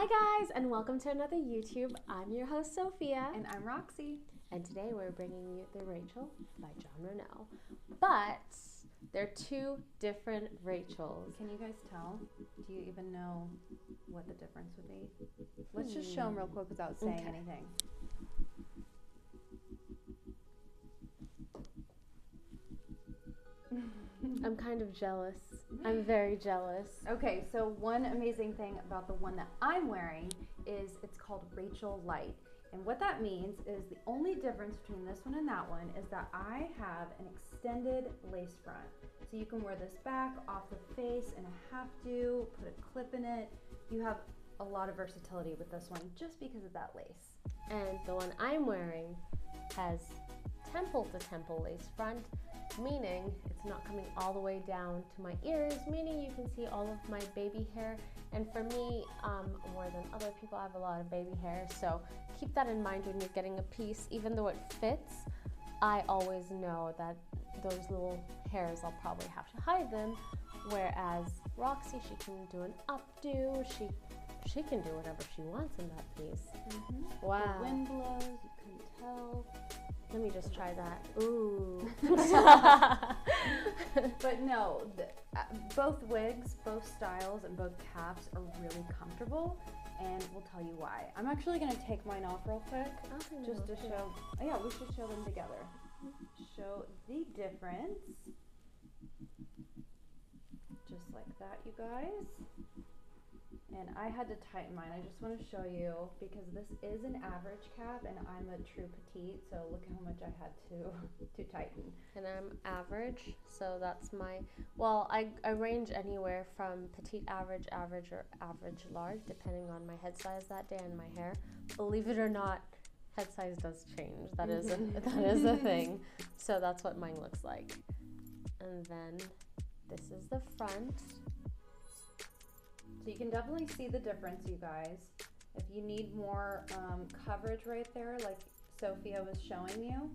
Hi guys, and welcome to another YouTube. I'm your host Sophia. And I'm Roxie. And today we're bringing you The Rachel by Jon Renau. But they're two different Rachels. Can you guys tell? Do you even know what the difference would be? Let's just show them real quick without saying anything. I'm kind of jealous. I'm very jealous. Okay, so one amazing thing about the one that I'm wearing is it's called Rachel Lite. And what that means is the only difference between this one and that one is that I have an extended lace front. So you can wear this back, off the face, in a half-do, put a clip in it. You have a lot of versatility with this one just because of that lace. And the one I'm wearing has temple-to-temple lace front, meaning it's not coming all the way down to my ears, meaning you can see all of my baby hair. And for me, more than other people, I have a lot of baby hair, so keep that in mind when you're getting a piece. Even though it fits, I always know that those little hairs, I'll probably have to hide them, whereas Roxie, she can do an updo, she can do whatever she wants in that piece. Wow. The wind blows, you couldn't tell. Let me just try that. Ooh. But no, both wigs, both styles, and both caps are really comfortable, and we'll tell you why. I'm actually going to take mine off real quick, just to show. Oh yeah, we should show them together. Show the difference. Just like that, you guys. And I had to tighten mine. I just want to show you because this is an average cap and I'm a true petite, so look how much I had to tighten. And I'm average, so that's my, well, I range anywhere from petite average, average, or average large, depending on my head size that day and my hair. Believe it or not, head size does change. That is a thing. So that's what mine looks like. And then this is the front. So you can definitely see the difference, you guys. If you need more coverage right there, like Sophia was showing you,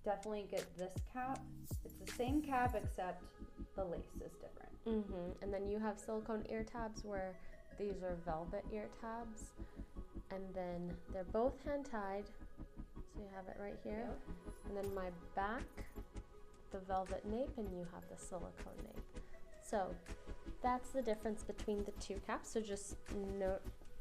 definitely get this cap. It's the same cap except the lace is different. And then you have silicone ear tabs where these are velvet ear tabs. And then they're both hand tied. So you have it right here. Yep. And then my back, the velvet nape, and you have the silicone nape. So that's the difference between the two caps. So just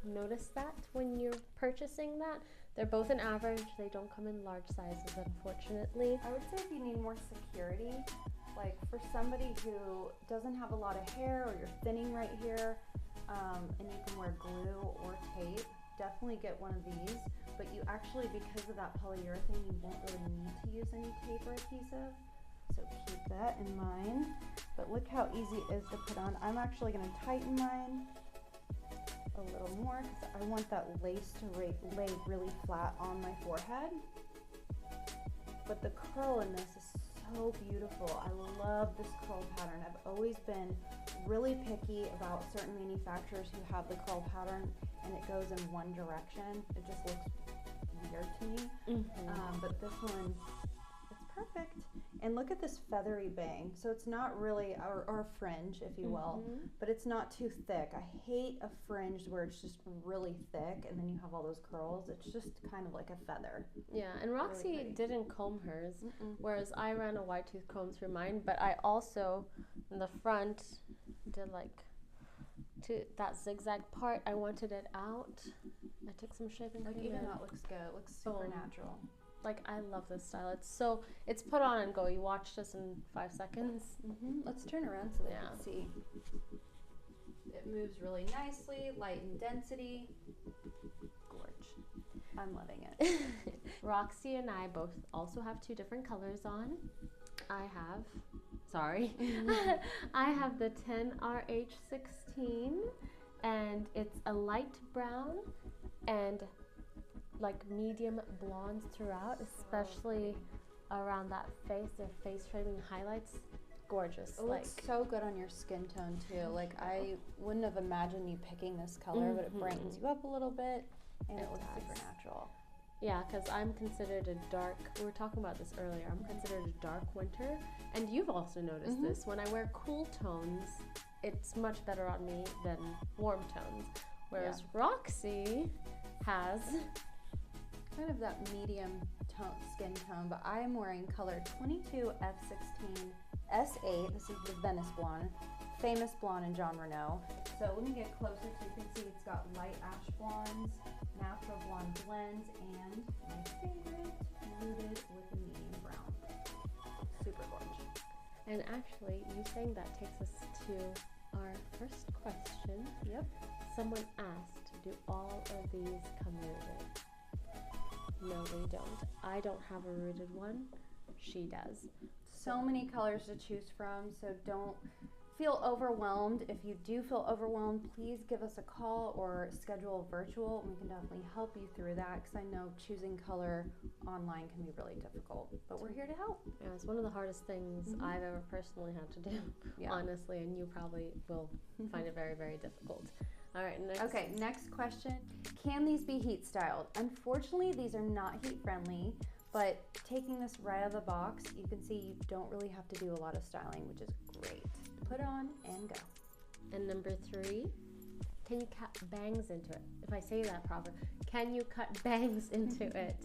notice that when you're purchasing that. They're both an average. They don't come in large sizes, unfortunately. I would say if you need more security, like for somebody who doesn't have a lot of hair or you're thinning right here, and you can wear glue or tape, definitely get one of these. But you actually, because of that polyurethane, you won't really need to use any tape or adhesive. So keep that in mind. But look how easy it is to put on. I'm actually going to tighten mine a little more because I want that lace to lay really flat on my forehead. But the curl in this is so beautiful. I love this curl pattern. I've always been really picky about certain manufacturers who have the curl pattern and it goes in one direction. It just looks weird to me. But this one, perfect. And look at this feathery bang. So it's not really, or fringe, if you will, but it's not too thick. I hate a fringe where it's just really thick and then you have all those curls. It's just kind of like a feather. Yeah, and Roxie really didn't comb hers, whereas I ran a wide tooth comb through mine, but I also, in the front, did like that zigzag part. I wanted it out. I took some shaving cream. Like even that looks good. It looks super natural. Like, I love this style. It's put on and go. You watch this in 5 seconds. Let's turn around so they can see. It moves really nicely, light in density. Gorge. I'm loving it. Roxie and I both also have two different colors on. I have the 10RH16, and it's a light brown and like medium blondes throughout, especially around that face. Their face framing highlights, gorgeous. It looks so good on your skin tone too. Like I wouldn't have imagined you picking this color, but it brightens you up a little bit and it looks super natural. Yeah, because I'm considered a dark, we were talking about this earlier, I'm considered a dark winter, and you've also noticed this. When I wear cool tones, it's much better on me than warm tones. Whereas Roxie has kind of that medium tone, skin tone, but I am wearing color 22F16 S8. This is the Venice blonde, famous blonde in Jon Renau. So let me get closer so you can see it's got light ash blondes, natural blonde blends, and my favorite, muted with a medium brown. Super gorgeous. And actually, you saying that takes us to our first question. Yep. Someone asked, do all of these come rooted? No, they don't. I don't have a rooted one. She does. So many colors to choose from, so don't feel overwhelmed. If you do feel overwhelmed, please give us a call or schedule a virtual. We can definitely help you through that, because I know choosing color online can be really difficult, but we're here to help. Yeah, it's one of the hardest things I've ever personally had to do, honestly, and you probably will find it very, very difficult. All right, next. Okay, next question. Can these be heat styled? Unfortunately, these are not heat friendly, but taking this right out of the box, you can see you don't really have to do a lot of styling, which is great. Put on and go. And number 3, can you cut bangs into it? If I say that proper, can you cut bangs into it?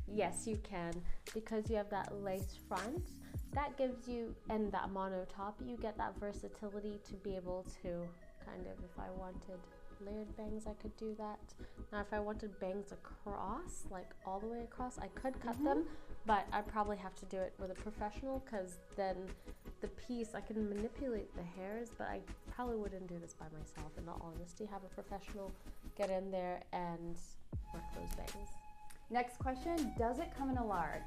Yes, you can, because you have that lace front. That gives you, and that mono top, you get that versatility to be able to kind of, if I wanted layered bangs, I could do that. Now, if I wanted bangs across, like all the way across, I could cut them, but I'd probably have to do it with a professional, because then the piece, I can manipulate the hairs, but I probably wouldn't do this by myself, in all honesty. Have a professional get in there and work those bangs. Next question, does it come in a large?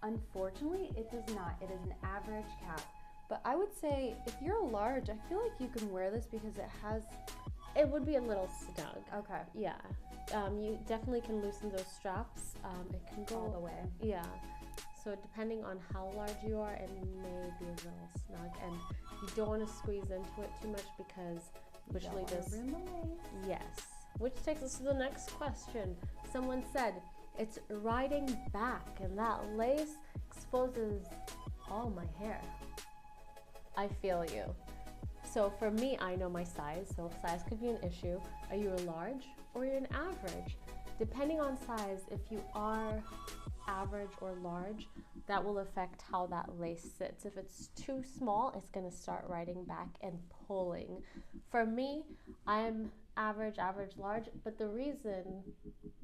Unfortunately, it does not. It is an average cap. But I would say if you're a large, I feel like you can wear this because it has... It would be a little snug. Okay. Yeah. You definitely can loosen those straps. It can go all the way. Yeah. So depending on how large you are, it may be a little snug. And you don't want to squeeze into it too much, because usually this... ruin the lace. Yes. Which takes us to the next question. Someone said, it's riding back and that lace exposes all my hair. I feel you. So for me, I know my size, so size could be an issue. Are you a large or you're an average? Depending on size, if you are average or large, that will affect how that lace sits. If it's too small, it's gonna start riding back and pulling. For me, I'm average, large, but the reason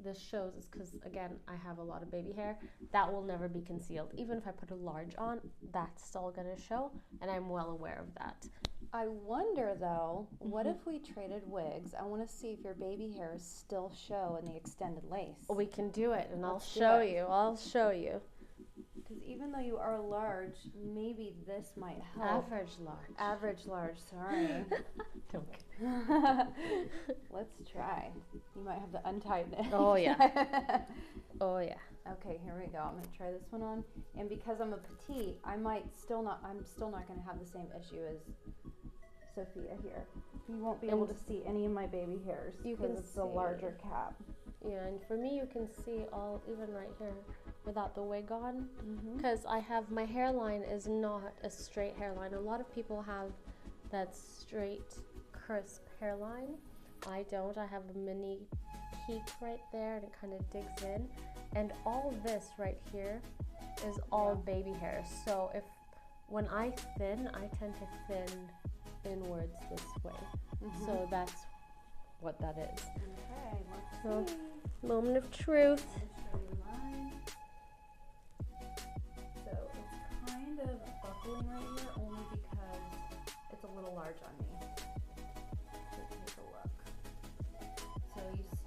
this shows is because, again, I have a lot of baby hair. That will never be concealed. Even if I put a large on, that's still gonna show, and I'm well aware of that. I wonder though, what if we traded wigs? I want to see if your baby hairs still show in the extended lace. We can do it, and Let's I'll show you. Because even though you are large, maybe this might help. Average large, sorry. Let's try. You might have to untighten it. Oh yeah. Oh yeah. Okay, here we go. I'm gonna try this one on, and because I'm a petite, I'm still not gonna have the same issue as Sophia here. You won't be able to see any of my baby hairs because it's a larger cap. Yeah, and for me, you can see all, even right here, without the wig on, because my hairline is not a straight hairline. A lot of people have that straight, crisp hairline. I don't. I have a mini peak right there, and it kind of digs in. And all this right here is all baby hair. So when I thin, I tend to thin inwards this way. So that's what that is. Okay, let's see. Moment of truth. I'll show you mine. So it's kind of buckling right here only because it's a little large on me. So take a look.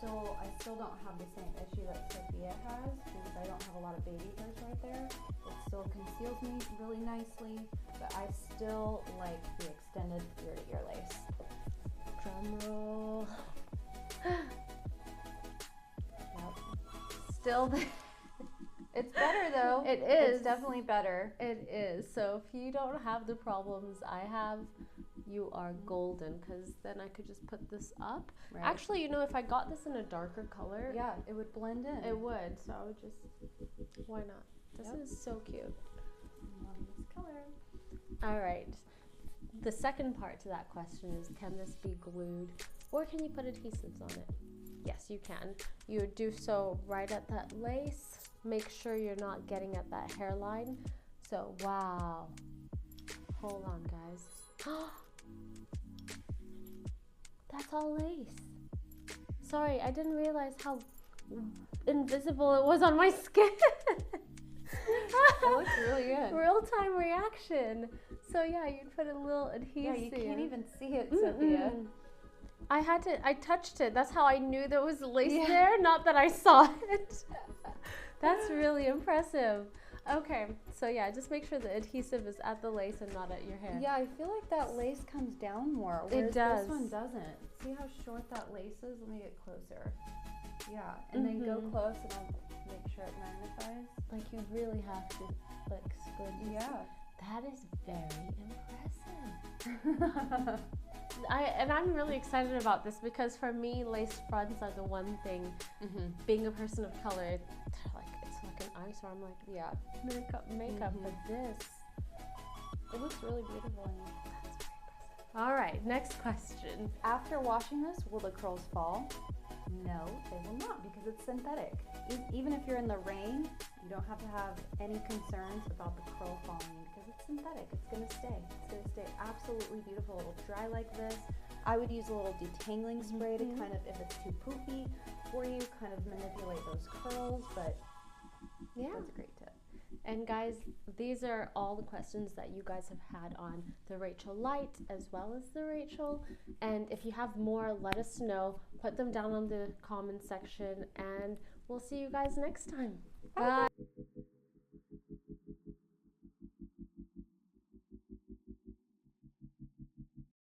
So I still don't have the same issue that Sophia has because I don't have a lot of baby hairs right there. It still conceals me really nicely, but I still like the extended ear-to-ear lace. Drum roll. Still, it's better though. It is. It's definitely better. It is. So if you don't have the problems I have, you are golden, because then I could just put this up. Right. Actually, if I got this in a darker color, Yeah, it would blend in. it would. So I would just, why not? This is so cute. I love this color. All right. The second part to that question is, can this be glued? Or can you put adhesives on it? Yes, you can. You do so right at that lace. Make sure you're not getting at that hairline. So, wow. Hold on, guys. That's all lace. Sorry, I didn't realize how invisible it was on my skin. It looks really good. Real-time reaction. So yeah, you'd put a little adhesive. Yeah, you can't even see it, Sophia. I touched it. That's how I knew there was lace there, not that I saw it. That's really impressive. Okay, so yeah, just make sure the adhesive is at the lace and not at your hair. Yeah, I feel like that lace comes down more, whereas this one doesn't. See how short that lace is? Let me get closer. Yeah, and then go close and I'll make sure it magnifies. Like you really have to like squint. Yeah. That is very impressive. I'm really excited about this because for me, lace fronts are the one thing. Being a person of color, it's like an eyesore. I'm like, yeah, makeup, but this, it looks really beautiful on you. That's very impressive. All right, next question. After washing this, will the curls fall? No, they will not because it's synthetic. Even if you're in the rain, you don't have to have any concerns about the curl falling because it's synthetic. It's gonna stay. It's gonna stay absolutely beautiful. It'll dry like this. I would use a little detangling spray to kind of, if it's too poofy for you, kind of manipulate those curls, but yeah, that's a great tip. And guys, these are all the questions that you guys have had on the Rachel Lite as well as the Rachel. And if you have more, let us know. Put them down on the comment section and we'll see you guys next time. Bye.